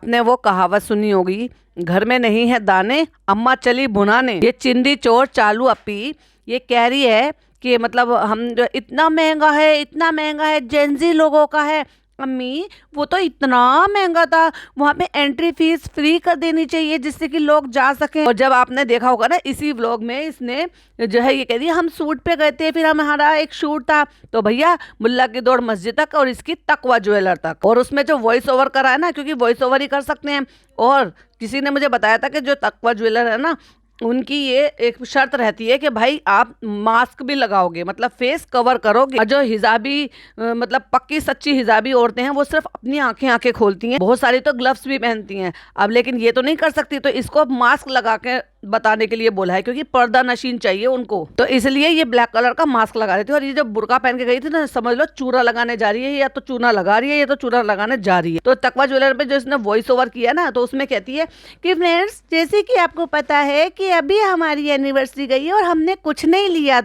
आपने वो कहावत सुनी होगी, घर में नहीं है दाने, अम्मा चली भुनाने। ये चिंदी चोर चालू अपी ये कह रही है कि मतलब हम जो इतना महंगा है, जेंजी लोगों का है। अम्मी वो तो इतना महंगा था, वहां पे एंट्री फीस फ्री कर देनी चाहिए जिससे कि लोग जा सकें। और जब आपने देखा होगा ना, इसी व्लॉग में इसने जो है ये कह दिया हम शूट पे गए थे, फिर हमारा एक शूट था, तो भैया मुल्ला की दौड़ मस्जिद तक और इसकी तकवा ज्वेलर तक। और उसमें जो वॉइस ओवर करा है ना, क्योंकि वॉइस ओवर ही कर सकते हैं। और किसी ने मुझे बताया था कि जो तकवा ज्वेलर है ना, उनकी ये एक शर्त रहती है कि भाई आप मास्क भी लगाओगे, मतलब फेस कवर करोगे। और जो हिजाबी मतलब पक्की सच्ची हिजाबी औरतें हैं, वो सिर्फ अपनी आंखें खोलती हैं, बहुत सारी तो ग्लव्स भी पहनती हैं। अब लेकिन ये तो नहीं कर सकती, तो इसको मास्क लगा के बताने के लिए बोला है, क्योंकि पर्दा नशीन चाहिए उनको, तो इसलिए ये ब्लैक कलर का मास्क लगा रही थी। और ये जब बुर्का पहन के गई थी ना, समझ लो चूरा लगाने जा रही है, या तो चूना लगा रही है या तो चूरा लगाने जा रही है। तो तकवा ज्वेलर पे जो इसने वॉइस ओवर किया ना, तो उसमें कहती है कि फ्रेंड्स, जैसे कि आपको पता है कि अभी हमारी एनिवर्सरी गई है और हमने कुछ नहीं लिया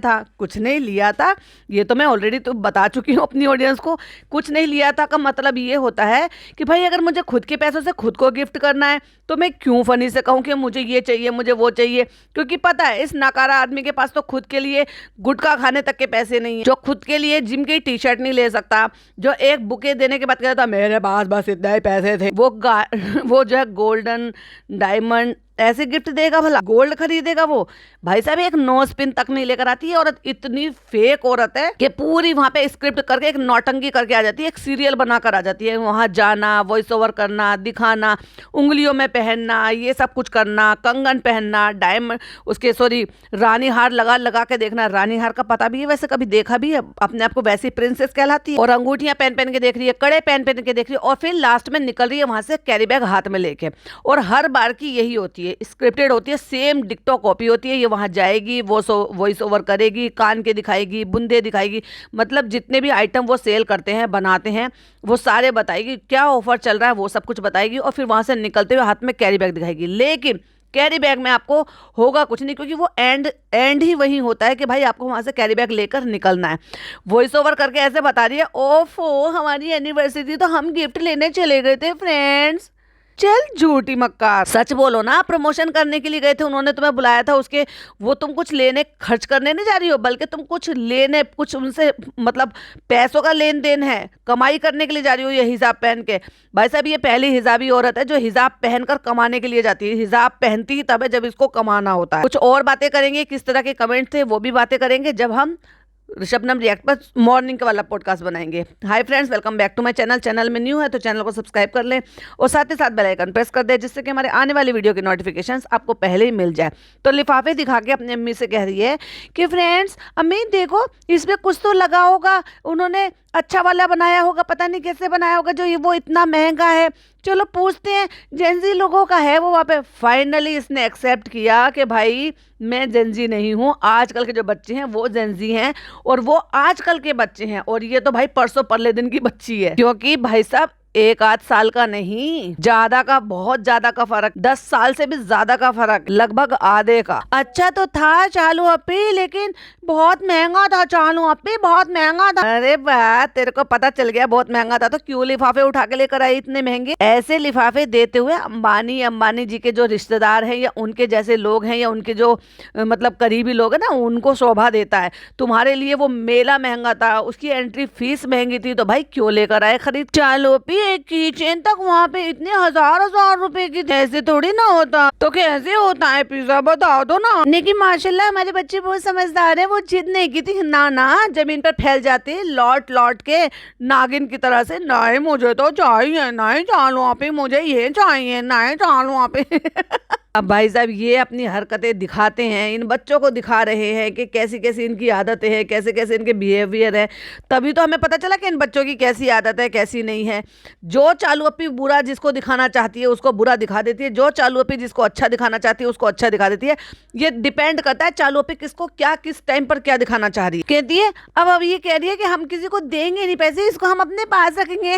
था। ये तो मैं ऑलरेडी तो बता चुकी हूँ अपनी ऑडियंस को। कुछ नहीं लिया था का मतलब ये होता है कि भाई अगर मुझे खुद के पैसों से खुद को गिफ्ट करना है, तो मैं क्यों फनी से कहूँ कि मुझे ये चाहिए, मुझे वो चाहिए। क्योंकि पता है इस नकारा आदमी के पास तो खुद के लिए गुटखा खाने तक के पैसे नहीं है, जो खुद के लिए जिम की टी शर्ट नहीं ले सकता, जो एक बुके देने के बाद कहता था मेरे पास बस इतने ही पैसे थे, वो जो है गोल्डन डायमंड ऐसे गिफ्ट देगा, भला गोल्ड खरीदेगा वो। भाई साहब एक नोज पिन तक नहीं लेकर आती है औरत, इतनी फेक औरत है कि पूरी वहां पे स्क्रिप्ट करके एक नौटंकी करके आ जाती है, एक सीरियल बनाकर आ जाती है। वहां जाना, वॉइस ओवर करना, दिखाना, उंगलियों में पहनना, ये सब कुछ करना, कंगन पहनना, डायमंड उसके सॉरी रानी हार लगा के देखना। रानी हार का पता भी है वैसे, कभी देखा भी है, अपने आप को वैसी प्रिंसेस कहलाती है। और अंगूठियां पहन के देख रही है, कड़े पहन के देख रही है, और फिर लास्ट में निकल रही है वहां से कैरी बैग हाथ में लेके। और हर बार की यही होती है, स्क्रिप्टेड होती है, सेम डिक्टो कॉपी होती है। ये वहां जाएगी, वो वॉइस ओवर करेगी, कान के दिखाएगी, बुंदे दिखाएगी, मतलब जितने भी आइटम वो सेल करते हैं, बनाते हैं, वो सारे बताएगी, क्या ऑफर चल रहा है वो सब कुछ बताएगी। और फिर वहां से निकलते हुए हाथ में कैरी बैग दिखाएगी। लेकिन कैरी बैग में आपको होगा कुछ नहीं, क्योंकि वो एंड ही वही होता है कि भाई आपको वहां से कैरी बैग लेकर निकलना है। वॉइस ओवर करके ऐसे बता रही है, ओफो हमारी एनिवर्सरी तो हम गिफ्ट लेने चले गए थे फ्रेंड्स। चल झूठी मक्कार, सच बोलो ना, प्रमोशन करने के लिए गए थे, उन्होंने तुम्हें बुलाया था, उसके वो तुम कुछ लेने खर्च करने नहीं जा रही हो, बल्कि तुम कुछ उनसे मतलब पैसों का लेन देन है, कमाई करने के लिए जा रही हो ये हिजाब पहन के। भाई साहब ये पहली हिजाबी औरत है जो हिजाब पहनकर कमाने के लिए जाती है। हिजाब पहनती ही तब है जब इसको कमाना होता है। कुछ और बातें करेंगे, किस तरह के कमेंट थे वो भी बातें करेंगे जब हम शबनम रिएक्ट पर मॉर्निंग का वाला पॉडकास्ट बनाएंगे। Hi friends, welcome back to my channel में न्यू है तो चैनल को सब्सक्राइब कर लें और साथ ही साथ बेल आइकन प्रेस कर दें, जिससे कि हमारे आने वाली वीडियो की नोटिफिकेशंस आपको पहले ही मिल जाए। तो लिफाफे दिखा के अपनी अम्मी से कह रही है कि फ्रेंड्स अम्मी देखो इसमें कुछ तो लगा होगा, उन्होंने अच्छा वाला बनाया होगा, पता नहीं कैसे बनाया होगा जो ये वो इतना महंगा है, चलो पूछते हैं। जेंजी लोगों का है वो वहाँ पे। फाइनली इसने एक्सेप्ट किया कि भाई मैं जेंजी नहीं हूँ, आजकल के जो बच्चे हैं वो जेंजी हैं, और वो आजकल के बच्चे हैं, और ये तो भाई परसों परले दिन की बच्ची है। क्योंकि भाई साहब एक आध साल का नहीं, ज्यादा का, बहुत ज्यादा का फर्क, 10 साल से भी ज्यादा का फर्क, लगभग आधे का। अच्छा तो था चालू अपी, लेकिन बहुत महंगा था चालू अपी, बहुत महंगा था। अरे वाह, तेरे को पता चल गया बहुत महंगा था तो क्यों लिफाफे उठा के लेकर आई इतने महंगे। ऐसे लिफाफे देते हुए अंबानी जी के जो रिश्तेदार हैं या उनके जैसे लोग हैं या उनके जो मतलब करीबी लोग हैं ना, उनको शोभा देता है। तुम्हारे लिए वो मेला महंगा था, उसकी एंट्री फीस महंगी थी, तो भाई क्यों लेकर आए खरीद। चालू अपी एक की चेन तक वहाँ पे इतने हजार रुपए की, ऐसे थोड़ी ना होता। तो कैसे होता है पिज्जा, बताओ दो ना। लेकिन माशाल्लाह हमारे बच्चे बहुत समझदार है, वो जिद नहीं की थी, ना जमीन पर फैल जाते लौट के नागिन की तरह से, नहीं मुझे तो चाहिए, नहीं चालू आप ही, मुझे ये चाहिए, नहीं चालू आप ही। अब भाई साहब ये अपनी हरकतें दिखाते हैं, इन बच्चों को दिखा रहे हैं कि कैसी कैसी इनकी आदतें हैं, कैसे कैसे इनके बिहेवियर है। तभी तो हमें पता चला कि इन बच्चों की कैसी आदत है, कैसी नहीं है। जो चालू अपी बुरा जिसको दिखाना चाहती है उसको बुरा दिखा देती है, जो चालू अपी जिसको अच्छा दिखाना चाहती है उसको अच्छा दिखा देती है। ये डिपेंड करता है चालू अपी किसको क्या, किस टाइम पर क्या दिखाना चाह रही है। कहती है अब ये कह रही है कि हम किसी को देंगे नहीं पैसे, इसको हम अपने पास रखेंगे।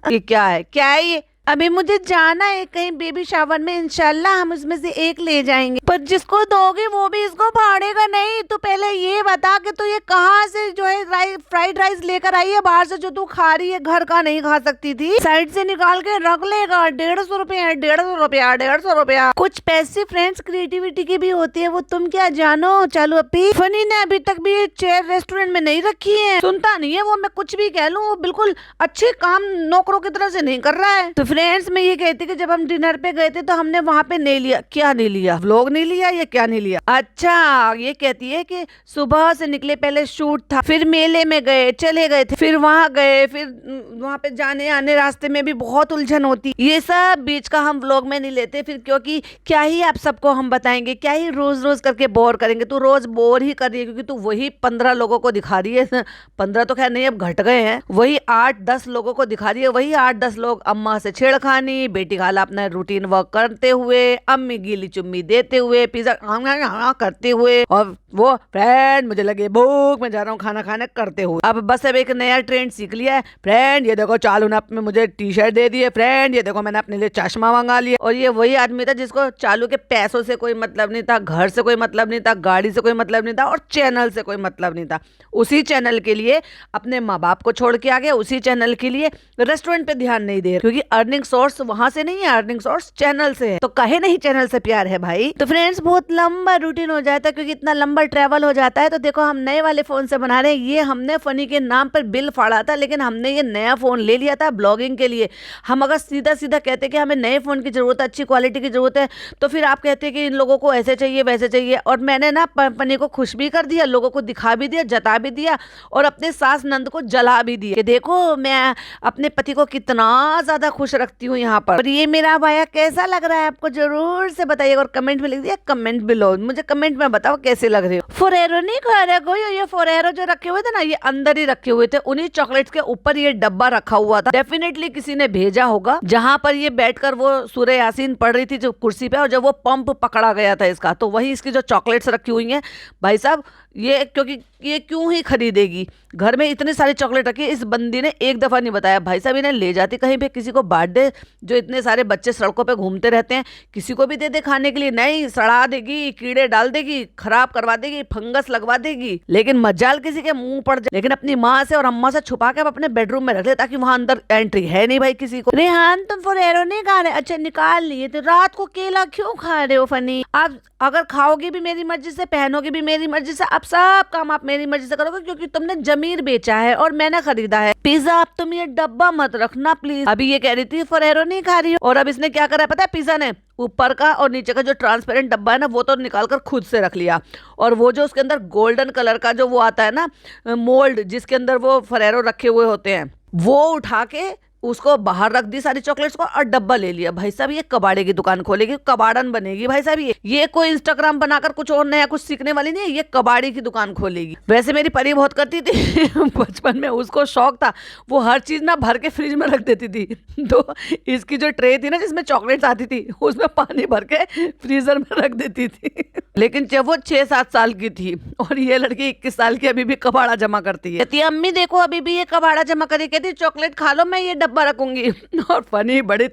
ये क्या है ये अभी मुझे जाना है कहीं बेबी शावर में, इंशाल्लाह हम उसमें से एक ले जाएंगे, पर जिसको दोगे वो भी इसको फाड़ेगा नहीं। तो पहले ये बता कि तू ये कहाँ से जो है फ्राइड राइस लेकर आई है बाहर से, जो तू खा रही है, घर का नहीं खा सकती थी, साइड से निकाल के रख लेगा। 150 रुपया, 150 रुपया, 150 रुपया। कुछ पैसे फ्रेंड्स क्रिएटिविटी की भी होती है, वो तुम क्या जानो। चालू अपी फनी ने अभी तक भी ये चेयर रेस्टोरेंट में नहीं रखी है, सुनता नहीं है वो, मैं कुछ भी कह लूँ वो बिल्कुल अच्छे काम नौकरों की तरह से नहीं कर रहा है। तो फ्रेंड्स मैं ये कहती कि जब हम डिनर पे गए थे तो हमने वहाँ पे नहीं लिया, क्या नहीं लिया, व्लॉग नहीं लिया या क्या नहीं लिया। अच्छा ये कहती है कि सुबह से निकले, पहले शूट था, फिर मेले में गए, चले गए थे, फिर वहाँ गए, फिर वहाँ पे जाने आने रास्ते में भी बहुत उलझन होती, ये सब बीच का हम व्लॉग में नहीं लेते फिर, क्योंकि क्या ही आप सबको हम बताएंगे, क्या ही रोज रोज करके बोर करेंगे। तू रोज बोर ही कर रही है क्योंकि तू वही 15 लोगों को दिखा रही है 15 तो खैर नहीं अब घट गए हैं, वही 8-10 लोगों को दिखा रही है, वही 8-10 लोग अम्मा से छेड़खानी, बेटी खाला अपना रूटीन वर्क करते हुए, अम्मी गीली चुम्मी देते हुए, पिज्जा करते हुए, और वो फ्रेंड मुझे लगे भूख मैं जा रहा हूँ खाना खाने करते हुए। अब बस अब एक नया ट्रेंड सीख लिया है, फ्रेंड ये देखो चालू ने अपने मुझे टी शर्ट दे दी है, फ्रेंड ये देखो मैंने अपने लिए चश्मा मंगा लिया। और ये वही आदमी था जिसको चालू के पैसों से कोई मतलब नहीं था, घर से कोई मतलब नहीं था, गाड़ी से कोई मतलब नहीं था, और चैनल से कोई मतलब नहीं था। उसी चैनल के लिए अपने माँ बाप को छोड़ के आ गया, उसी चैनल के लिए रेस्टोरेंट पे ध्यान नहीं दे रहे, क्योंकि अर्निंग सोर्स वहां से नहीं है, अर्निंग सोर्स चैनल से है। तो कहे नहीं चैनल से प्यार है भाई। तो फ्रेंड्स बहुत लंबा रूटीन हो जाता है, क्योंकि इतना लंबा ट्रेवल हो जाता है। तो देखो हम नए वाले फोन से बना रहे हैं, ये हमने फनी के नाम पर बिल फाड़ा था, लेकिन हमने ये नया फोन ले लिया था ब्लॉगिंग के लिए। हम अगर सीधा सीधा कहते कि हमें नए फोन की जरूरत है, अच्छी क्वालिटी की जरूरत है, तो फिर आप कहते कि इन लोगों को ऐसे चाहिए वैसे चाहिए। और मैंने ना फनी को खुश भी कर दिया, लोगों को दिखा भी दिया, जता भी दिया, और अपने सास नंद को जला भी दिया कि देखो मैं अपने पति को कितना ज्यादा खुश रखती हूँ यहाँ पर। और ये मेरा भाया कैसा लग रहा है आपको जरूर से बताइएगा, और कमेंट में लिख दिया कमेंट बिलो, मुझे कमेंट में बताओ कैसे लग रहे हो। फोरेरो नहीं खा रहे कोई, ये फोरेरो जो रखे हुए थे ना, ये अंदर ही रखे हुए थे, उन्हीं चॉकलेट्स के ऊपर ये डब्बा रखा हुआ था, डेफिनेटली किसी ने भेजा होगा, जहां पर ये बैठकर वो सूरह यासीन पढ़ रही थी जो कुर्सी पे, और जब वो पंप पकड़ा गया था इसका, तो वही इसकी जो चॉकलेट्स रखी हुई हैं भाई साहब, ये क्योंकि ये क्यों ही खरीदेगी, घर में इतनी सारी चॉकलेट रखी है। इस बंदी ने एक दफा नहीं बताया भाई साहब, इन्हें ले जाती कहीं पे किसी को बांट दे, जो इतने सारे बच्चे सड़कों पे घूमते रहते हैं, किसी को भी दे दे खाने के लिए, नहीं सड़ा देगी, कीड़े डाल देगी, खराब करवा देगी, फंगस लगवा देगी, लेकिन मजाल किसी के मुंह पड़ जाए। लेकिन अपनी माँ से और अम्मा से छुपा के अपने बेडरूम में रख ले, ताकि वहां अंदर एंट्री है नहीं भाई किसी को। रेहान तुम फोरेरो नहीं खा रहे, अच्छा निकाल लिए, तो रात को केला क्यों खा रहे हो फनी। आप अगर खाओगी भी मेरी मर्जी से, पहनोगी भी मेरी मर्जी से, आप सब काम आप मेरी मर्जी से करोगे, क्योंकि तुमने जमीर बेचा है और मैंने खरीदा है। पिज्जा आप तुम ये डब्बा मत रखना प्लीज। अभी ये कह रही थी फोरेरो नहीं खा रही हो, और अब इसने क्या करा पता है, पिज्जा ने ऊपर का और नीचे का जो ट्रांसपेरेंट डब्बा है ना, वो तो निकाल कर खुद से रख लिया, और वो जो उसके अंदर गोल्डन कलर का जो वो आता है ना मोल्ड, जिसके अंदर वो फोरेरो रखे हुए होते हैं, वो उठा के उसको बाहर रख दी सारी चॉकलेट्स को, और डब्बा ले लिया। भाई साहब ये कबाड़े की दुकान खोलेगी, कबाड़न बनेगी भाई साहब। ये कोई इंस्टाग्राम बनाकर कुछ और नया कुछ सीखने वाली नहीं है, ये कबाड़ी की दुकान खोलेगी। वैसे मेरी परी बहुत करती थी बचपन में, उसको शौक था, वो हर चीज ना भर के फ्रिज में रख देती थी। तो इसकी जो ट्रे थी ना जिसमें चॉकलेट्स आती थी, उसमें पानी भर के फ्रीजर में रख देती थी। लेकिन जब वो 6-7 साल की थी, और ये लड़की 21 साल की अभी भी कबाड़ा जमा करती है। कहती अम्मी देखो अभी भी ये कबाड़ा जमा करी, कहती चॉकलेट खा लो मैं ये डब्बा रखूंगी। और फनी बड़ी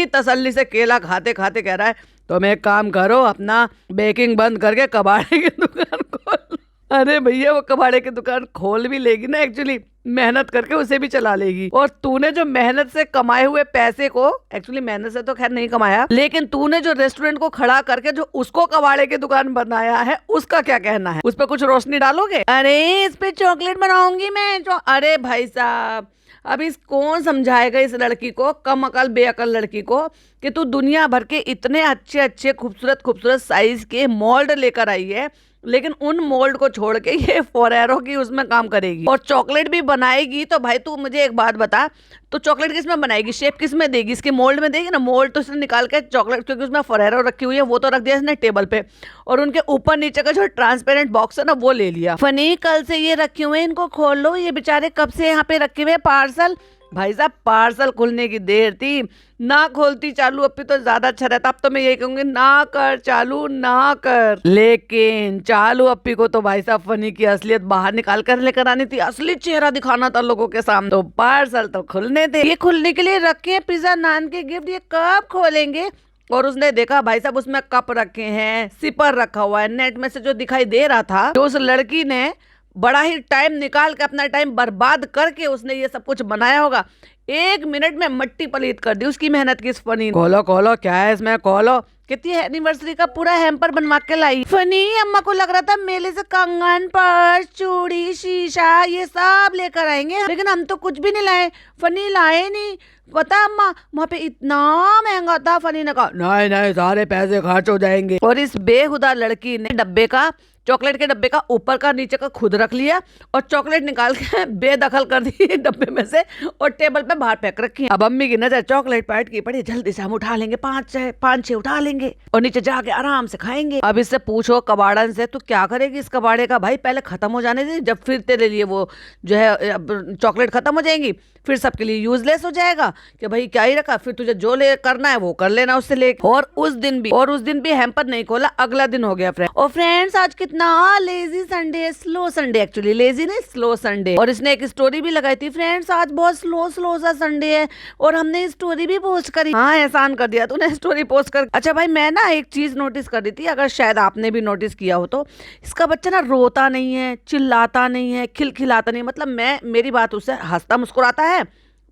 तसल्ली से केला खाते खाते कह रहा है, तुम एक काम करो, अपना बेकिंग बंद करके कबाड़े की दुकान खोल। अरे भैया वो कबाड़े की दुकान खोल भी लेगी ना, एक्चुअली मेहनत करके उसे भी चला लेगी। और तूने जो मेहनत से कमाए हुए पैसे को, एक्चुअली मेहनत से तो खैर नहीं कमाया, लेकिन तूने जो रेस्टोरेंट को खड़ा करके जो उसको कबाड़े की दुकान बनाया है, उसका क्या कहना है? उस पर कुछ रोशनी डालोगे? अरे इस पे चॉकलेट बनाऊंगी मैं। अरे भाई साहब अब इस कौन समझाएगा इस लड़की को, कम अकल बेअकल लड़की को, कि तू दुनिया भर के इतने अच्छे अच्छे खूबसूरत साइज के मोल्ड लेकर आई है, लेकिन उन मोल्ड को छोड़ के ये फोरेरो की उसमें काम करेगी और चॉकलेट भी बनाएगी। तो भाई तू मुझे एक बात बता, तो चॉकलेट किस में बनाएगी, शेप किस में देगी? इसके मोल्ड में देगी ना, मोल्ड तो इसने निकाल के चॉकलेट, क्योंकि उसमें फोरेरो रखी हुई है, वो तो रख दिया इसने टेबल पे, और उनके ऊपर नीचे का जो ट्रांसपेरेंट बॉक्स है ना वो ले लिया। फनी कल से ये रखे हुए, इनको खोल लो, ये बेचारे कब से यहाँ पे रखे हुए पार्सल, भाई साहब पार्सल खुलने की देर थी, ना खोलती चालू अप्पी तो ज्यादा अच्छा रहता। अब तो मैं यही कहूंगी ना कर चालू, ना कर। लेकिन चालू अप्पी को तो भाई साहब फनी की असलियत बाहर निकाल कर लेकर आनी थी, असली चेहरा दिखाना था लोगों के सामने। तो पार्सल तो खुलने थे, ये खुलने के लिए रखे हैं पिज्जा नान के गिफ्ट, ये कब खोलेंगे। और उसने देखा भाई साहब उसमें कप रखे हैं, सिपर रखा हुआ है, नेट में से जो दिखाई दे रहा था, तो उस लड़की ने बड़ा ही टाइम निकाल के, अपना टाइम बर्बाद करके उसने ये सब कुछ बनाया होगा। 1 मिनट में मट्टी पलीत कर दी उसकी मेहनत की इस फनी। खोलो खोलो, क्या है इसमें, खोलो। कितनी एनिवर्सरी का पूरा हैम्पर बनवा के लाई फनी। अम्मा को लग रहा था मेले से कंगन, पर्स, चूड़ी, शीशा ये सब लेकर आएंगे, लेकिन हम तो कुछ भी नहीं लाए। फनी लाए नहीं, पता अम्मा वहाँ पे इतना महंगा था। फनी ने कहा नहीं नहीं, सारे पैसे खर्च हो जाएंगे। और इस बेहुदा लड़की ने डब्बे का, चॉकलेट के डब्बे का ऊपर का नीचे का खुद रख लिया और चॉकलेट निकाल के बेदखल कर दी डब्बे में से और टेबल पे बाहर फेंक रखी। अब अम्मी की नजर चॉकलेट पैट की पड़ी, जल्दी से हम उठा लेंगे, 5-6 उठा लेंगे और नीचे जाके आराम से खाएंगे। अब इससे पूछो कबाड़न से, तू क्या करेगी इस कबाड़े का? भाई पहले खत्म हो जाने दे, जब फिर तेरे लिए वो जो है चॉकलेट खत्म हो जाएंगी, फिर सबके लिए यूजलेस हो जाएगा कि भाई क्या ही रखा, फिर तुझे जो ले करना है वो कर लेना उससे ले। और उस दिन भी हैम्पर नहीं खोला, अगला दिन हो गया फ्रेंड। और फ्रेंड्स आज कितना लेजी संडे है, स्लो संडे, एक्चुअली लेजी नहीं स्लो संडे। और इसने एक स्टोरी भी लगाई थी, फ्रेंड्स आज बहुत स्लो सा संडे है, और हमने स्टोरी भी पोस्ट करी। हाँ एहसान कर दिया तूने स्टोरी पोस्ट कर। अच्छा भाई मैं ना एक चीज नोटिस कर रही थी, अगर शायद आपने भी नोटिस किया हो तो, इसका बच्चा ना रोता नहीं है, चिल्लाता नहीं है, खिलखिलाता नहीं, मतलब मेरी बात उससे हंसता मुस्कुराता है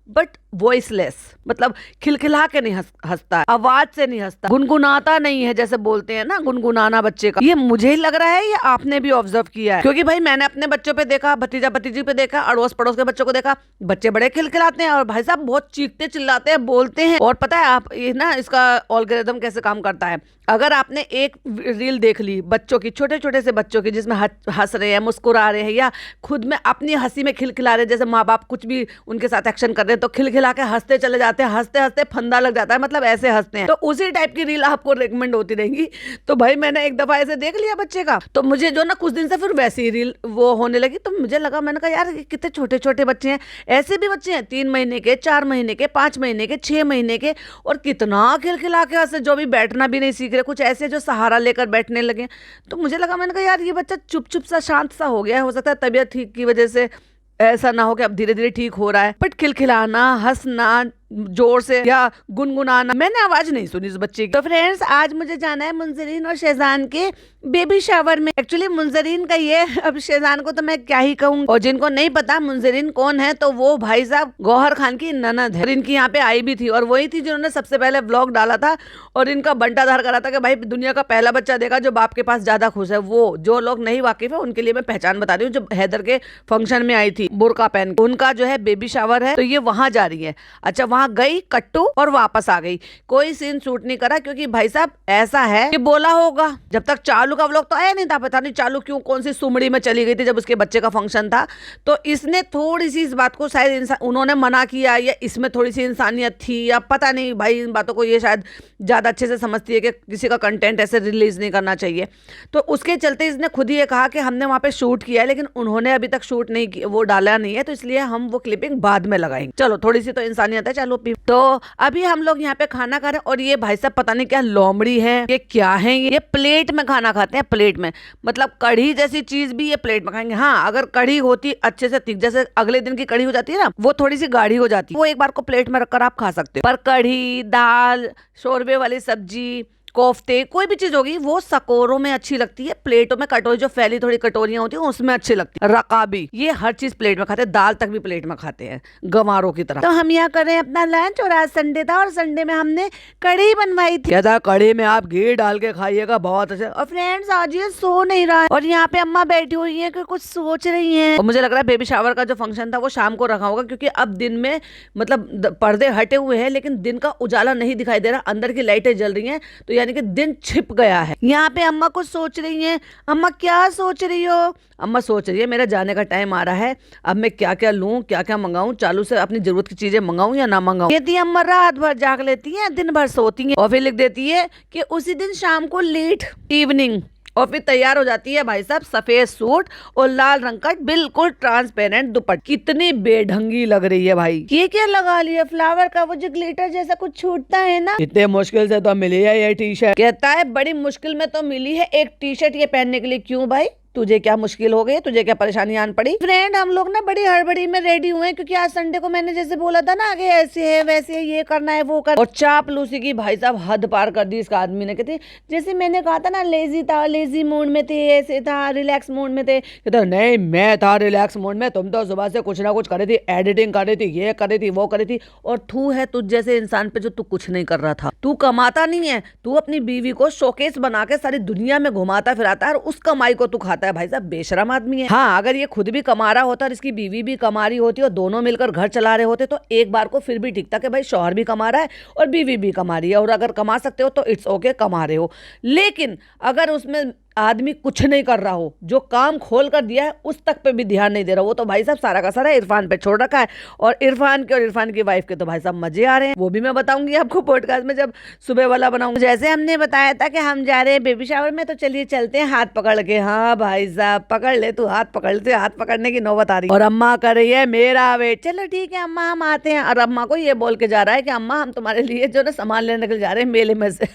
बट वॉइसलेस, मतलब खिलखिला के नहीं हंसता है, आवाज से नहीं हंसता, गुनगुनाता नहीं है, जैसे बोलते हैं ना गुनगुनाना बच्चे का। ये मुझे ही लग रहा है ये आपने भी ऑब्जर्व किया है, क्योंकि भाई मैंने अपने बच्चों पे देखा, भतीजा भतीजी पे देखा, अड़ोस पड़ोस के बच्चों को देखा, बच्चे बड़े खिलखिलाते हैं और भाई साहब बहुत चीखते चिल्लाते हैं, बोलते हैं। और पता है आप ये ना इसका एल्गोरिथम कैसे काम करता है, अगर आपने एक रील देख ली बच्चों की, छोटे छोटे से बच्चों की, जिसमें हंस रहे हैं, मुस्कुरा रहे हैं, या खुद में अपनी हंसी में खिलखिला रहे हैं, जैसे माँ बाप कुछ भी उनके साथ एक्शन कर रहे हैं तो खिलखिला के हंसते चले जाते हैं, हंसते हंसते फंदा लग जाता है, मतलब ऐसे हंसते हैं, तो उसी टाइप की रील आपको रिकमेंड होती रहेंगी। तो भाई मैंने एक दफा ऐसे देख लिया बच्चे का, तो मुझे जो ना कुछ दिन से फिर वैसी रील वो होने लगी, तो मुझे लगा, मैंने कहा यार कितने छोटे छोटे बच्चे हैं, ऐसे भी बच्चे हैं 3 महीने के, 4 महीने के, 5 महीने के, 6 महीने के, और कितना खिलखिला के हंसे, जो भी बैठना भी नहीं सीख रहे, कुछ ऐसे जो सहारा लेकर बैठने लगे। तो मुझे लगा, मैंने कहा यार ये बच्चा चुप चुप सा शांत सा हो गया है, हो सकता है तबीयत ठीक की वजह से ऐसा ना हो कि अब धीरे धीरे ठीक हो रहा है, बट खिलखिलाना, हंसना जोर से या गुनगुनाना, मैंने आवाज नहीं सुनी इस बच्चे की। तो फ्रेंड्स आज मुझे जाना है मुंजरीन और शेजान के बेबी शावर में। एक्चुअली मुंजरीन का ये, अब शेजान को तो मैं क्या ही कहूँ, और जिनको नहीं पता मुंजरीन कौन है, तो वो भाई साहब गौहर खान की ननद है, और इनकी यहाँ पे आई भी थी, और वही थी जिन्होंने सबसे पहले व्लॉग डाला था और इनका बंटाधार करा था कि भाई दुनिया का पहला बच्चा देखा जो बाप के पास ज्यादा खुश है। वो जो लोग नहीं वाकिफ है उनके लिए मैं पहचान बता रही हूँ, जो हैदर के फंक्शन में आई थी बुर्का पहन, उनका जो है बेबी शावर है, तो ये वहां जा रही है। अच्छा वहां गई कट्टू और वापस आ गई, कोई सीन शूट नहीं करा, क्योंकि भाई साहब ऐसा है कि बोला होगा, जब तक चालू का व्लॉग तो आया नहीं था, पता नहीं चालू क्यों कौन सी सुमड़ी में चली गई थी जब उसके बच्चे का फंक्शन था, तो इसने थोड़ी सी इस बात को शायद उन्होंने मना किया, या इसमें थोड़ी सी इंसानियत थी, या पता नहीं भाई इन बातों को ये शायद ज्यादा अच्छे से समझती है कि किसी का कंटेंट ऐसे रिलीज नहीं करना चाहिए, तो उसके चलते इसने खुद ही ये कहा कि हमने वहां पे शूट किया है, लेकिन उन्होंने अभी तक शूट नहीं किया, वो डाला नहीं है, तो इसलिए हम वो क्लिपिंग बाद में लगाएंगे। चलो थोड़ी सी तो इंसानियत है, चलो। तो अभी हम लोग यहाँ पे खाना खा रहे हैं, और ये भाई साहब पता नहीं क्या लोमड़ी है, ये क्या है, ये प्लेट में खाना खाते हैं, प्लेट में, मतलब कढ़ी जैसी चीज भी ये प्लेट में खाएंगे। हाँ अगर कढ़ी होती अच्छे से थिक, जैसे अगले दिन की कढ़ी हो जाती है ना, वो थोड़ी सी गाढ़ी हो जाती है, वो एक बार को प्लेट में रखकर आप खा सकते हो, पर कढ़ी, दाल, शोरबे वाली सब्जी, कोफ्ते, कोई भी चीज होगी वो सकोरों में अच्छी लगती है, प्लेटों में कटोरी जो फैली थोड़ी कटोरियां होती हैं उसमें अच्छी लगती है। रकाबी, ये हर चीज प्लेट में खाते हैं, दाल तक भी प्लेट में खाते हैं गंवारों की तरह। तो हम यहाँ कर रहे हैं अपना लंच, और आज संडे था, और संडे में हमने कढ़ी बनवाई थी। क्या था, कढ़ी में आप घी डाल के खाइएगा, बहुत अच्छा। और फ्रेंड्स आज ये सो नहीं रहा है, और यहाँ पे अम्मा बैठी हुई है कि कुछ सोच रही है, और मुझे लग रहा है बेबी शावर का जो फंक्शन था वो शाम को रखा होगा, क्योंकि अब दिन में मतलब पर्दे हटे हुए हैं, लेकिन दिन का उजाला नहीं दिखाई दे रहा, अंदर की लाइटें जल रही है, तो यानी कि दिन छिप गया है। यहाँ पे अम्मा कुछ सोच रही हैं। अम्मा क्या सोच रही हो? अम्मा सोच रही है मेरा जाने का टाइम आ रहा है, अब मैं क्या क्या लूं, क्या क्या मंगाऊं, चालू से अपनी जरूरत की चीजें मंगाऊं या ना मंगाऊं। यदि अम्मा रात भर जाग लेती है, दिन भर सोती है, और फिर लिख देती है कि उसी दिन शाम को लेट इवनिंग और फिर तैयार हो जाती है भाई साहब सफेद सूट और लाल रंग का बिल्कुल ट्रांसपेरेंट दुपट्टा। कितनी बेढंगी लग रही है भाई। ये क्या लगा लिया फ्लावर का, वो जो ग्लिटर जैसा कुछ छूटता है ना, इतने मुश्किल से तो मिली है ये टी शर्ट। कहता है बड़ी मुश्किल में तो मिली है एक टी शर्ट ये पहनने के लिए। क्यों भाई, तुझे क्या मुश्किल हो गई, तुझे क्या परेशानी आन पड़ी? फ्रेंड हम लोग ना बड़ी हड़बड़ी में रेडी हुए हैं, क्योंकि आज संडे को मैंने जैसे बोला था ना, आगे ऐसे है वैसे है, ये करना है वो कर, और चापलूसी की भाई साहब हद पार कर दी इसका आदमी ने। कहते जैसे मैंने कहा था ना, लेजी था, लेजी मूड में थे, ऐसे था, रिलैक्स मूड में थे। कहते नहीं मैं था रिलैक्स मूड में, तुम तो सुबह से कुछ ना कुछ कर रही थी, एडिटिंग कर रही थी, ये कर रही थी, वो कर रही थी, और तू है तुझ जैसे इंसान पे जो तू कुछ नहीं कर रहा था। तू कमाता नहीं है, तू अपनी बीवी को शोकेस बना के सारी दुनिया में घुमाता फिराता है और उस कमाई को तू खाता है। भाई साहब बेशरम आदमी है। हाँ, अगर ये खुद भी कमा रहा होता और इसकी बीवी भी कमा रही होती और दोनों मिलकर घर चला रहे होते तो एक बार को फिर भी टिकता कि भाई शौहर भी कमा रहा है और बीवी भी कमा रही है, और अगर कमा सकते हो तो इट्स ओके, कमा रहे हो। लेकिन अगर उसमें आदमी कुछ नहीं कर रहा हो, जो काम खोल कर दिया है उस तक पे भी ध्यान नहीं दे रहा, वो तो भाई साहब सारा का सारा इरफान पे छोड़ रखा है। और इरफान के और इरफान की वाइफ के तो भाई साहब मजे आ रहे हैं। वो भी मैं बताऊंगी आपको पॉडकास्ट में जब सुबह वाला बनाऊंगी। जैसे हमने बताया था कि हम जा रहे हैं बेबी शावर में, तो चलिए चलते हैं हाथ पकड़ के। हाँ भाई साहब पकड़ ले, तू हाथ पकड़ ले, हाथ पकड़ने की नौबत आ रही है। और अम्मा कर रही है मेरा वेट। चलो ठीक है अम्मा हम आते हैं। और अम्मा को ये बोल के जा रहा है कि अम्मा हम तुम्हारे लिए जो ना सामान लेने के लिए जा रहे हैं मेले में से।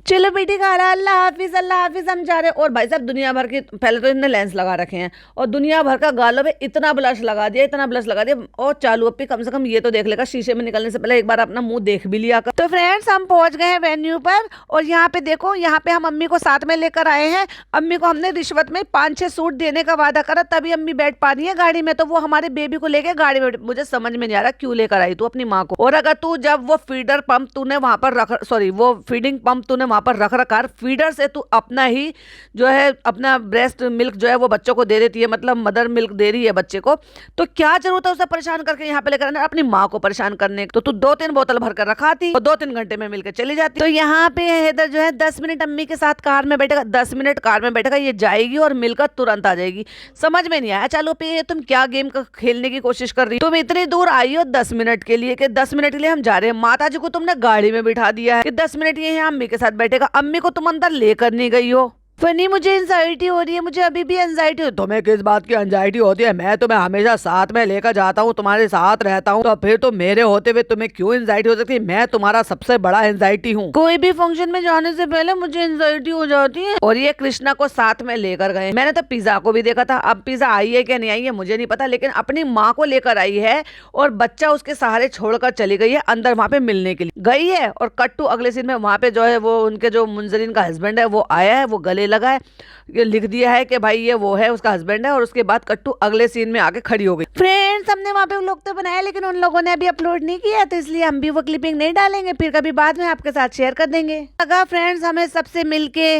चलो बेटी खाला, अल्लाह हाफिज अल्लाह हाफिज, हम जा रहे हैं। और भाई साहब दुनिया भर के, पहले तो इन्होंने लेंस लगा रखे हैं और दुनिया भर का गालों पे इतना ब्लश लगा दिया, इतना ब्लश लगा दिया। और चालू अपनी कम से कम ये तो देख लेगा शीशे में निकलने से पहले एक बार अपना मुंह देख भी लिया कर। तो फ्रेंड्स हम पहुंच गए हैं वेन्यू पर, और यहाँ पे देखो, यहाँ पे हम अम्मी को साथ में लेकर आए हैं। अम्मी को हमने रिश्वत में 5-6 सूट देने का वादा करा, तभी अम्मी बैठ पा रही है गाड़ी में। तो वो हमारे बेबी को लेके गाड़ी में, मुझे समझ में नहीं आ रहा क्यों लेकर आई तू अपनी माँ को। और अगर तू जब वो फीडर पंप तूने वहां पर रख, सॉरी वो फीडिंग पंप तूने वहां पर रख रखा, फीडर से तू अपना ही जो है अपना ब्रेस्ट मिल्क जो है वो बच्चों को दे देती है, मतलब मदर मिल्क दे रही है बच्चे को, तो क्या जरूरत है उसे परेशान करके यहाँ पे लेकर आना, अपनी माँ को परेशान करने। तो तू 2-3 बोतल भर कर रखाती और 2-3 घंटे में मिलकर चली जाती। तो यहाँ पे हैदर जो है 10 मिनट अम्मी के साथ कार में बैठेगा, 10 मिनट कार में बैठेगा, ये जाएगी और मिलकर तुरंत आ जाएगी। समझ में नहीं आया चालू पे तुम क्या गेम का खेलने की कोशिश कर रही हो? तुम इतनी दूर आई हो 10 मिनट के लिए, कि 10 मिनट के लिए हम जा रहे हैं। माता जी को तुमने गाड़ी में बिठा दिया है कि 10 मिनट ये यहाँ अम्मी के साथ बैठेगा। अम्मी को तुम अंदर लेकर नहीं गई हो। फनी मुझे एंजाइटी हो रही है, मुझे अभी भी एंजाइटी हो। तुम्हें किस बात की एंजाइटी होती है? मैं तुम्हें हमेशा साथ में लेकर जाता हूँ, तुम्हारे साथ रहता हूँ, तो फिर तो मेरे होते हुए तुम्हें क्यों एंजाइटी हो सकती है? मैं तुम्हारा सबसे बड़ा एंजाइटी हूँ। कोई भी फंक्शन में जाने से पहले मुझे एंजाइटी हो जाती है। और ये कृष्णा को साथ में लेकर गए। मैंने तो पिज्जा को भी देखा था, अब पिज्जा आई है क्या नहीं आई है मुझे नहीं पता, लेकिन अपनी माँ को लेकर आई है और बच्चा उसके सहारे छोड़कर चली गई है अंदर वहां पे मिलने के लिए गई है। और कट्टू अगले सीन में वहां पे जो है वो उनके जो मुंजरीन का हस्बैंड है वो आया है, वो गले लगा है, ये लिख दिया है कि भाई ये वो है उसका हस्बैंड है। और उसके बाद कट्टू अगले सीन में आके खड़ी हो गई। फ्रेंड्स हमने वहाँ पे लोग तो बनाया, लेकिन उन लोगों ने अभी अपलोड नहीं किया, तो इसलिए हम भी वो क्लिपिंग नहीं डालेंगे, फिर कभी बाद में आपके साथ शेयर कर देंगे। अगर फ्रेंड्स हमें सबसे मिलके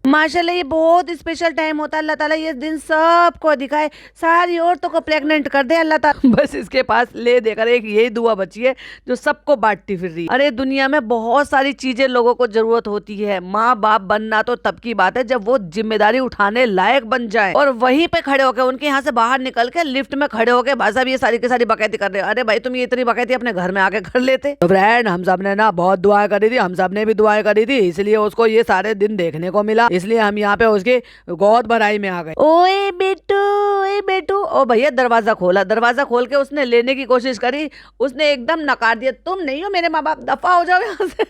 माशाल्लाह ये बहुत स्पेशल टाइम होता है। अल्लाह ताला ये दिन सबको दिखाए, सारी औरतों को प्रेग्नेंट कर दे अल्लाह ताला। बस इसके पास ले देकर एक यही दुआ बची है जो सबको बांटती फिर रही। अरे दुनिया में बहुत सारी चीजें लोगों को जरूरत होती है। माँ बाप बनना तो तब की बात है जब वो जिम्मेदारी उठाने लायक बन जाए, और वहीं पे खड़े होकर उनके यहाँ से बाहर निकल के लिफ्ट में खड़े होकर भाई साहब ये सारी की सारी बकैती कर रहे हो। अरे भाई तुम ये इतनी बकैती अपने घर में आके कर लेते। तो फ्रेंड हम सब ने ना बहुत दुआएं करी थी, हम सब ने भी दुआएं करी थी, इसलिए उसको ये सारे दिन देखने को मिला, इसलिए हम यहाँ पे उसके गोद भराई में आ गए। ओए बेटू, ओए बेटू। ओ भैया दरवाजा खोला, दरवाजा खोल के उसने लेने की कोशिश करी, उसने एकदम नकार दिया, तुम नहीं हो मेरे माँ बाप, दफा हो जाओ यहाँ से।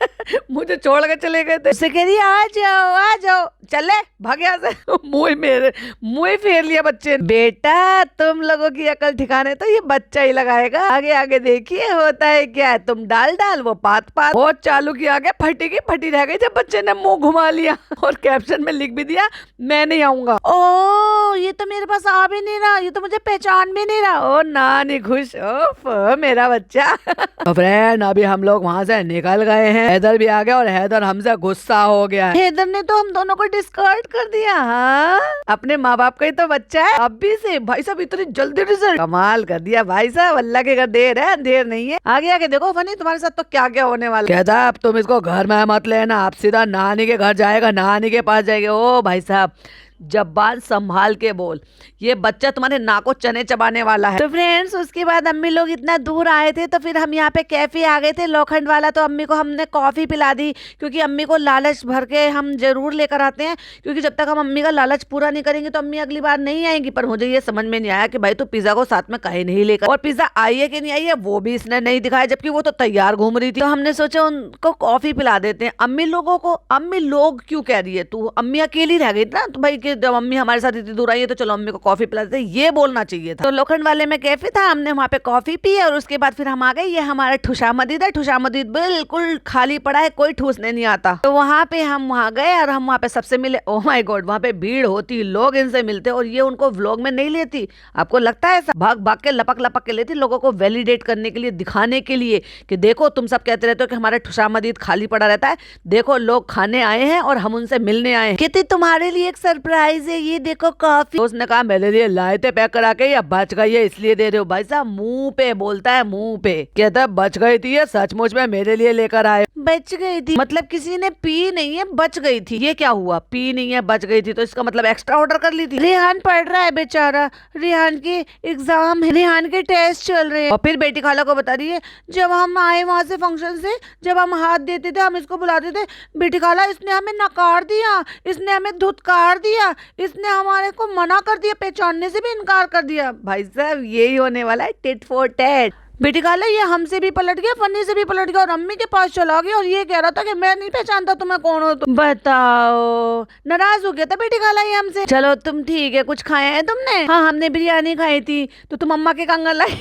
मुझे छोड़ के चले गए थे। उससे कह रही आ जाओ आ जाओ, चले भाग यहाँ से। मुँह फेर लिया बच्चे। बेटा तुम लोगों की अकल ठिकाने तो ये बच्चा ही लगाएगा, आगे आगे देखिए होता है क्या। तुम डाल डाल वो पात पात, बहुत चालू किया, आगे फटी की फटी रह गई जब बच्चे ने मुंह घुमा लिया। और कैप्शन में लिख भी दिया मैं नहीं आऊंगा। ओ ये तो मेरे पास आ भी नहीं रहा, ये तो मुझे पहचान भी नहीं रहा। ओ नानी खुश, ओफ मेरा बच्चा। तो फ्रेंड अभी हम लोग वहाँ से निकल गए हैं, हैदर भी आ गया और हैदर हमसे गुस्सा हो गया है। हैदर ने तो हम दोनों को डिस्कार्ड कर दिया। हाँ अपने माँ बाप का ही तो बच्चा है, अभी से भाई साहब इतनी जल्दी रिजल्ट, कमाल कर दिया भाई साहब। अल्लाह के घर देर है अंधेर नहीं है। आगे आगे देखो फनी तुम्हारे साथ तो क्या क्या होने वाला। कहता है अब तुम इसको घर में मत लेना, आप सीधा नानी के घर जाएगा, नानी के पास जाएगा। ओ भाई साहब जबान संभाल के बोल, ये बच्चा तुम्हारे नाक को चने चबाने वाला है। तो फ्रेंड्स उसके बाद अम्मी लोग इतना दूर आए थे तो फिर हम यहाँ पे कैफे आ गए थे लोखंड वाला। तो अम्मी को हमने कॉफी पिला दी, क्योंकि अम्मी को लालच भर के हम जरूर लेकर आते हैं, क्योंकि जब तक हम अम्मी का लालच पूरा नहीं करेंगे तो अम्मी अगली बार नहीं आएंगी। पर मुझे ये समझ में नहीं आया कि भाई तू पिज्जा को साथ में कहे नहीं लेकर, और पिज्जा आई है कि नहीं आई है वो भी इसने नहीं दिखाया, जबकि वो तो तैयार घूम रही थी। तो हमने सोचा उनको कॉफी पिला देते हैं अम्मी लोगों को। अम्मी लोग क्यों कह रही है तू, अम्मी अकेली रह गई ना, तो भाई कि जब अम्मी हमारे साथ इतनी दूर आई है तो चलो अम्मी को कॉफी पिला देते, ये बोलना चाहिए था। तो लोखंड वाले में कैफे था, हमने वहाँ पे कॉफी पी और उसके बाद फिर हम आ गए। ये हमारा ठुशा मदीद है, ठुशा मदीद बिल्कुल खाली पड़ा है, कोई ठूसने नहीं आता। तो वहाँ पे हम वहाँ गए और हम वहाँ पे सबसे मिले। ओह माय गॉड, वहाँ पे भीड़ होती, लोग इनसे मिलते और ये उनको व्लॉग में नहीं लेती। आपको लगता है ऐसा? भाग भाग के लपक लपक के लेती, लोगों को वैलिडेट करने के लिए, दिखाने के लिए कि देखो तुम सब कहते रहते हो कि हमारा ठुशा मदीद खाली पड़ा रहता है, देखो लोग खाने आए हैं और हम उनसे मिलने आए हैं। कहते तुम्हारे लिए एक सरप्राइज है, ये देखो कॉफी। तो उसने कहा मेरे लिए लाए थे पैक करा के, या बच गई है इसलिए दे रहे हो? भाई साहब मुंह पे बोलता है, मुंह पे कहता है बच गई थी, ये सचमुच में मेरे लिए लेकर आए। बच गई थी मतलब किसी ने पी नहीं है, बच गई थी। ये क्या हुआ, पी नहीं है बच गई थी, तो इसका मतलब एक्स्ट्रा ऑर्डर कर ली थी। रेहान पढ़ रहा है बेचारा, रेहान के एग्जाम है, रेहान के टेस्ट चल रहे हैं। और फिर बेटी खाला को बता रही है जब हम आए वहां से फंक्शन से, जब हम हाथ देते थे, हम इसको बुलाते थे, बेटी खाला इसने हमें नकार दिया, इसने हमें धुतकार दिया, इसने हमारे को मना कर दिया, पहचानने से भी इनकार कर दिया। भाई साहब यही होने वाला है, टिट फॉर टैट। बेटी खाला ये हमसे भी पलट गया, फन्नी से भी पलट गया और अम्मी के पास चला गया और ये कह रहा था कि मैं नहीं पहचानता तुम्हें कौन हो तुम। बताओ, नाराज हो गया था बेटी खाला ये हमसे। चलो तुम ठीक है, कुछ खाया है तुमने? हाँ हमने बिरयानी खाई थी। तो तुम अम्मा के कंगन लाई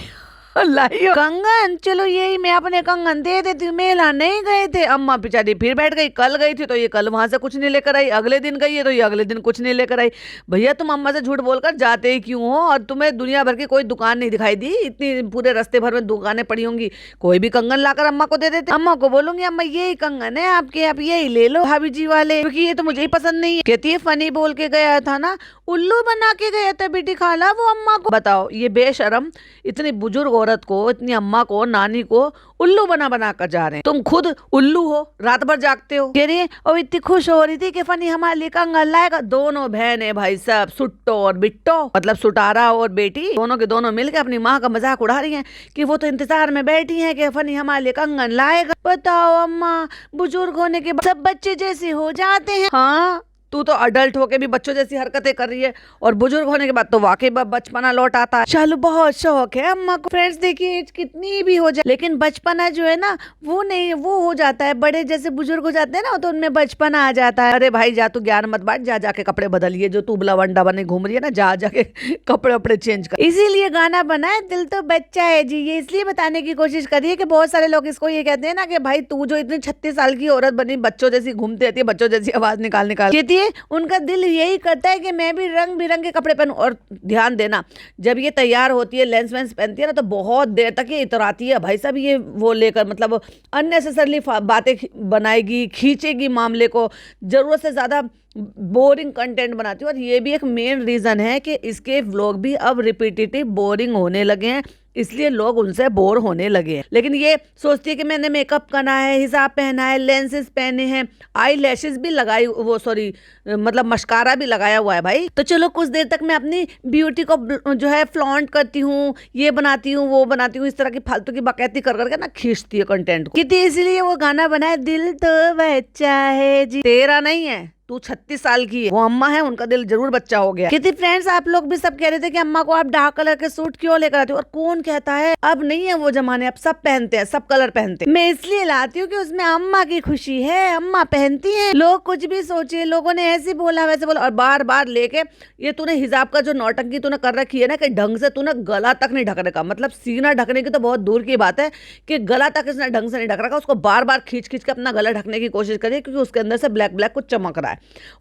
लाइयो कंगन? चलो यही मैं अपने कंगन दे देती हूँ। मेला नहीं गए थे, अम्मा बेचारी फिर बैठ गई। कल गई थी तो ये कल वहां से कुछ नहीं लेकर आई, अगले दिन गई है तो ये अगले दिन कुछ नहीं लेकर आई। भैया तुम अम्मा से झूठ बोलकर जाते ही क्यों हो? और तुम्हें दुनिया भर की कोई दुकान नहीं दिखाई दी? इतनी पूरे रास्ते भर में दुकानें पड़ी होंगी, कोई भी कंगन लाकर अम्मा को दे देते। अम्मा को बोलूंगी अम्मा यही कंगन है आपके, आप यही ले लो भाभी जी वाले, क्योंकि ये तो मुझे ही पसंद नहीं है। कहती है फनी बोल के गया था ना, उल्लू बना के गया था बेटी खाला वो अम्मा को। बताओ ये बेशरम इतनी बुजुर्ग औरत को, इतनी अम्मा को, नानी को उल्लू बना बना कर जा रहे हैं। तुम खुद उल्लू हो, रात भर जागते हो। कह रही है और इतनी खुश हो रही थी कि फनी हमारे लिए कंगन लाएगा। दोनों बहनें भाई साहब, सुट्टो और बिट्टो, मतलब सुटारा और बेटी, दोनों के दोनों मिलकर अपनी माँ का मजाक उड़ा रही हैं कि वो तो इंतजार में बैठी है कि फनी हमारे लिए कंगन लाएगा। बताओ अम्मा, बुजुर्ग होने के बाद सब बच्चे जैसे हो जाते हैं। हाँ तू तो अडल्ट होके भी बच्चों जैसी हरकतें कर रही है और बुजुर्ग होने के बाद तो वाकई बचपना लौट आता है। चलो बहुत शौक है अम्मा को। फ्रेंड्स देखिए एज कितनी भी हो जाए लेकिन बचपना जो है ना वो नहीं, वो हो जाता है। बड़े जैसे बुजुर्ग हो जाते हैं ना तो उनमें बचपना आ जाता है। अरे भाई जा तू ज्ञान मत बांट, जा जाके कपड़े बदलिए, जो तू बुला वंडा बने घूम रही है ना, जा जाके कपड़े वपड़े चेंज कर। इसीलिए गाना बना है दिल तो बच्चा है जी, ये इसलिए बताने की कोशिश करिए कि बहुत सारे लोग इसको ये कहते हैं ना कि भाई तू जो इतनी 36 साल की औरत बनी, बच्चों जैसी घूमती रहती है, बच्चों जैसी आवाज निकाल निकाल कहती है, उनका दिल यही करता है कि मैं भी रंग बिरंगे कपड़े पहनूं। और ध्यान देना जब ये तैयार होती है, लेंस वेंस पहनती है ना, तो बहुत देर तक ये इतराती है भाई साहब, ये वो लेकर मतलब अननेसेसरली बातें बनाएगी, खींचेगी मामले को, जरूरत से ज्यादा बोरिंग कंटेंट बनाती है। और ये भी एक मेन रीजन है कि इसके व्लॉग भी अब रिपीटेटिव बोरिंग होने लगे हैं, इसलिए लोग उनसे बोर होने लगे हैं। लेकिन ये सोचती है कि मैंने मेकअप करना है, हिजाब पहना है, लेंसेज पहने हैं, आई लैशेज भी लगाई, वो सॉरी मतलब मस्कारा भी लगाया हुआ है भाई। तो चलो कुछ देर तक मैं अपनी ब्यूटी को जो है फ्लॉन्ट करती हूँ, ये बनाती हूँ, वो बनाती हूँ, इस तरह की फालतू की बकैती कर करके ना खींचती है कंटेंट को। कितनी इसीलिए वो गाना बनाए दिल तो बच्चा है जी, तेरा नहीं है, तू 36 साल की है, वो अम्मा है, उनका दिल जरूर बच्चा हो गया। कितनी फ्रेंड्स आप लोग भी सब कह रहे थे कि अम्मा को आप डार्क कलर के सूट क्यों लेकर आते हो, और कौन कहता है अब नहीं है वो जमाने, अब सब पहनते हैं, सब कलर पहनते हैं। मैं इसलिए लाती हूँ कि उसमें अम्मा की खुशी है, अम्मा पहनती है। लोग कुछ भी सोचे, लोगों ने ऐसे बोला वैसे बोला, और बार बार लेके ये तूने हिजाब का जो नौटंकी तूने कर रखी है ना कि ढंग से तूने गला तक नहीं ढकने का, मतलब सीना ढकने की तो बहुत दूर की बात है कि गला तक इसने ढंग से नहीं ढक रखा, उसको बार बार खींच खींच के अपना गला ढकने की कोशिश करिए, क्योंकि उसके अंदर से ब्लैक ब्लैक कुछ चमक रहा है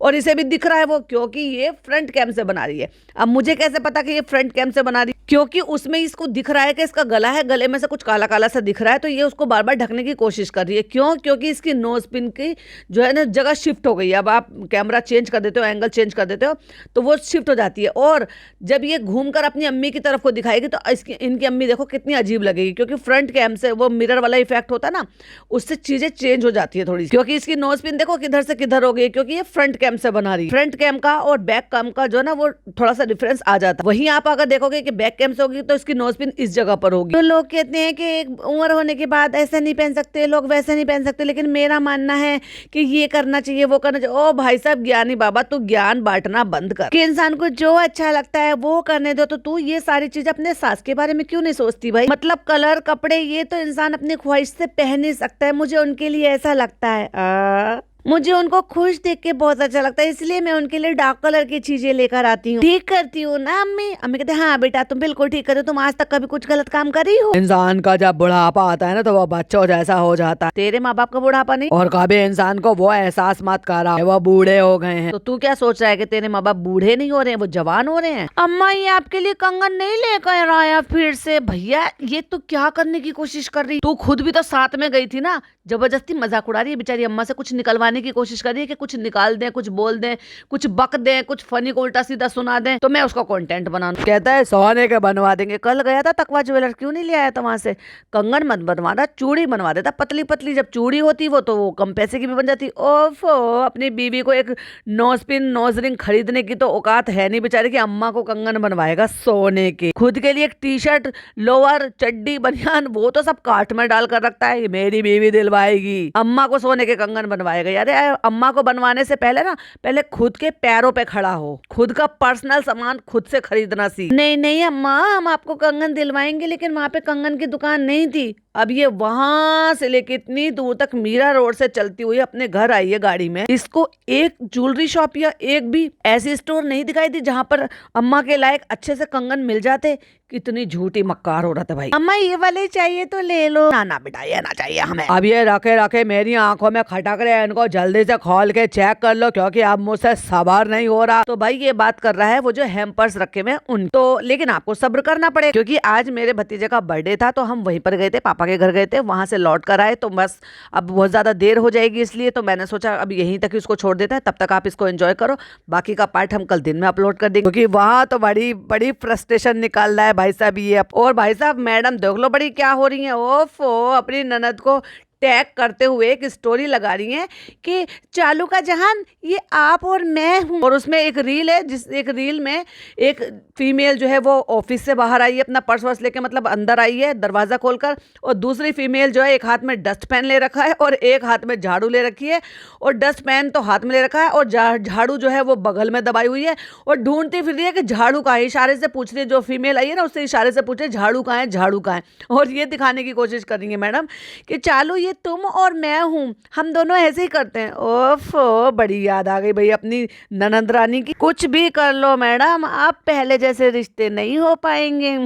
और इसे भी दिख रहा है वो, क्योंकि ये फ्रंट कैम से बना रही है। अब मुझे कैसे पता कि ये फ्रंट कैम से बना रही है, क्योंकि उसमें इसको दिख रहा है कि इसका गला है, गले में से कुछ काला काला सा दिख रहा है, तो ये उसको बार बार ढकने की कोशिश कर रही है। क्यों? क्योंकि इसकी नोज पिन की जो है ना जगह शिफ्ट हो गई है। अब आप कैमरा चेंज कर देते हो, एंगल चेंज कर देते हो तो वो शिफ्ट हो जाती है, और जब ये घूमकर अपनी अम्मी की तरफ को दिखाएगी तो इनकी अम्मी देखो कितनी अजीब लगेगी, क्योंकि फ्रंट कैम से वो मिरर वाला इफेक्ट होता है ना, उससे चीजें चेंज हो जाती है थोड़ी, क्योंकि इसकी नोज पिन देखो किधर से किधर हो गई, क्योंकि ये ये फ्रंट कैम से बना रही है। फ्रंट कैम का और बैक कैम का जो है ना वो थोड़ा सा डिफरेंस आ जाता है। वहीं आप अगर देखोगे कि बैक कैम से होगी तो इसकी नोज पिन इस जगह पर होगी। तो लोग कहते हैं कि एक उम्र होने के बाद ऐसा नहीं पहन सकते, लोग वैसे नहीं पहन सकते, लेकिन मेरा मानना है कि ये करना चाहिए, वो करना चाहिए। ओ भाई साहब ज्ञानी बाबा, तू ज्ञान बांटना बंद कर कि इंसान को जो अच्छा लगता है वो करने दो। तो तू ये सारी चीज अपने सास के बारे में क्यों नहीं सोचती भाई? मतलब कलर कपड़े ये तो इंसान अपनी ख्वाहिश से पहन ही सकता है। मुझे उनके लिए ऐसा लगता है मुझे उनको खुश देख के बहुत अच्छा लगता है, इसलिए मैं उनके लिए डार्क कलर की चीजें लेकर आती हूँ। ठीक करती हूँ ना अम्मी? अम्मी कहते हाँ बेटा तुम बिल्कुल ठीक करते हो, तुम आज तक कभी कुछ गलत काम करी हो? इंसान का जब बुढ़ापा आता है ना तो वो बच्चों जैसा हो जाता है। तेरे माँ बाप का बुढ़ापा नहीं, और कभी इंसान को वो एहसास मत करा वो बूढ़े हो गए हैं। तो तू क्या सोच रहा है कि तेरे माँ बाप बूढ़े नहीं हो रहे हैं, वो जवान हो रहे हैं? अम्मा ये आपके लिए कंगन नहीं लेकर आया फिर से? भैया ये तू क्या करने की कोशिश कर रही? तू खुद भी तो साथ में गई थी ना, जबरदस्ती मजाक उड़ा रही है बेचारी अम्मा से, कुछ निकलवाने की कोशिश कर रही है कि कुछ निकाल दें, कुछ बोल दें, कुछ बक दें, कुछ फनी को उल्टा सीधा सुना दें तो मैं उसका कंटेंट बनाऊं। कहता है सोने के बनवा देंगे। कल गया था तकवा ज्वेलर, क्यों नहीं ले आया था वहां से? कंगन मत बनवाना, चूड़ी बनवा देता पतली पतली। जब चूड़ी होती वो तो वो कम पैसे की भी बन जाती। ओफो, अपनी बीवी को एक नोज पिन नोज रिंग खरीदने की तो औकात है नहीं बेचारे की अम्मा को कंगन बनवाएगा सोने के। खुद के लिए एक टी शर्ट लोअर चड्डी बनियान वो तो सब कार्ट में डालकर रखता है, मेरी बीवी दिलवाएगी, अम्मा को सोने के कंगन बनवाएगा। यार अम्मा को बनवाने से पहले ना पहले खुद के पैरों पे खड़ा हो, खुद का पर्सनल सामान खुद से खरीदना सीख। नहीं नहीं अम्मा हम आपको कंगन दिलवाएंगे, लेकिन वहां पे कंगन की दुकान नहीं थी। अब ये वहां से लेके इतनी दूर तक मीरा रोड से चलती हुई अपने घर आई है गाड़ी में। इसको एक ज्वेलरी शॉप या एक भी ऐसी स्टोर नहीं दिखाई दी जहां पर अम्मा के लायक अच्छे से कंगन मिल जाते। कितनी झूठी मक्कार हो रहा था भाई। अम्मा ये वाले चाहिए तो ले लो। ना ना बेटा ये ना चाहिए हमें। अब ये रखे रखे मेरी आंखों में खटक रहे हैं, इनको जल्दी से खोल के चेक कर लो क्योंकि अब मुझसे सबर नहीं हो रहा। तो भाई ये बात कर रहा है वो जो हैम्पर्स रखे हुए उन तो, लेकिन आपको सब्र करना पड़ेगा क्योंकि आज मेरे भतीजे का बर्थडे था तो हम वहीं पर गए थे, पापा के घर गए थे, वहां से लौट कर आए तो बस अब बहुत ज्यादा देर हो जाएगी, इसलिए तो मैंने सोचा अब यहीं तक इसको छोड़ देते हैं, तब तक आप इसको एंजॉय करो, बाकी का पार्ट हम कल दिन में अपलोड कर देंगे क्योंकि वहां तो बड़ी बड़ी फ्रस्ट्रेशन निकाल रहा है भाई साहब ये। और भाई साहब मैडम देख लो बड़ी क्या हो रही है, ओफो अपनी ननद को टैग करते हुए एक स्टोरी लगा रही हैं कि चालू का जहान ये आप और मैं हूं। और उसमें एक रील है जिस एक रील में एक फीमेल जो है वो ऑफिस से बाहर आई है अपना पर्स वर्स लेके, मतलब अंदर आई है दरवाजा खोलकर, और दूसरी फीमेल जो है एक हाथ में डस्ट पैन ले रखा है और एक हाथ में झाड़ू ले रखी है, और डस्ट पैन तो हाथ में ले रखा है और झाड़ू जो है वो बगल में दबाई हुई है और ढूंढती फिर रही है कि झाड़ू कहाँ है। इशारे से पूछ रही है, जो फीमेल आई है ना उससे इशारे से पूछ रही है झाड़ू कहाँ है, झाड़ू कहाँ है, और ये दिखाने की कोशिश कर रही है मैडम कि चालू ये तुम और मैं हूं, हम दोनों ऐसे ही करते हैं। ओफो बड़ी याद आ गई भाई अपनी ननद रानी की। कुछ भी कर लो मैडम आप पहले जैसे रिश्ते नहीं हो पाएंगे।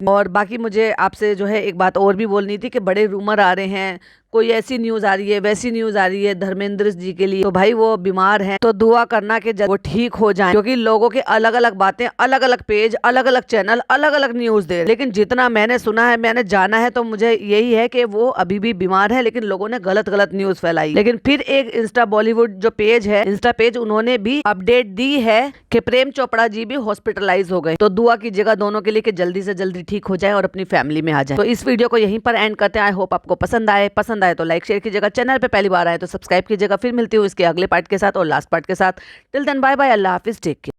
और बाकी मुझे आपसे जो है एक बात और भी बोलनी थी कि बड़े रूमर आ रहे हैं, कोई ऐसी न्यूज आ रही है वैसी न्यूज आ रही है धर्मेंद्र जी के लिए, तो भाई वो बीमार हैं तो दुआ करना कि वो ठीक हो जाएं, क्योंकि लोगों के अलग अलग बातें, अलग अलग पेज, अलग अलग चैनल, अलग अलग न्यूज दे रहे, लेकिन जितना मैंने सुना है, मैंने जाना है, तो मुझे यही है कि वो अभी भी बीमार है, लेकिन लोगों ने गलत गलत न्यूज फैलाई। लेकिन फिर एक इंस्टा बॉलीवुड जो पेज है, इंस्टा पेज, उन्होंने भी अपडेट दी है कि प्रेम चोपड़ा जी भी हॉस्पिटलाइज हो गए। तो दुआ कीजिएगा दोनों के लिए कि जल्दी से जल्दी ठीक हो जाए और अपनी फैमिली में आ जाए। तो इस वीडियो को यहीं पर एंड करते हैं। आई होप आपको पसंद आए तो लाइक शेयर कीजिएगा, चैनल पे पहली बार आए तो सब्सक्राइब कीजिएगा। फिर मिलती हूँ इसके अगले पार्ट के साथ और लास्ट पार्ट के साथ। टिल देन बाय बाय, अल्लाह हाफिज, टेक केयर।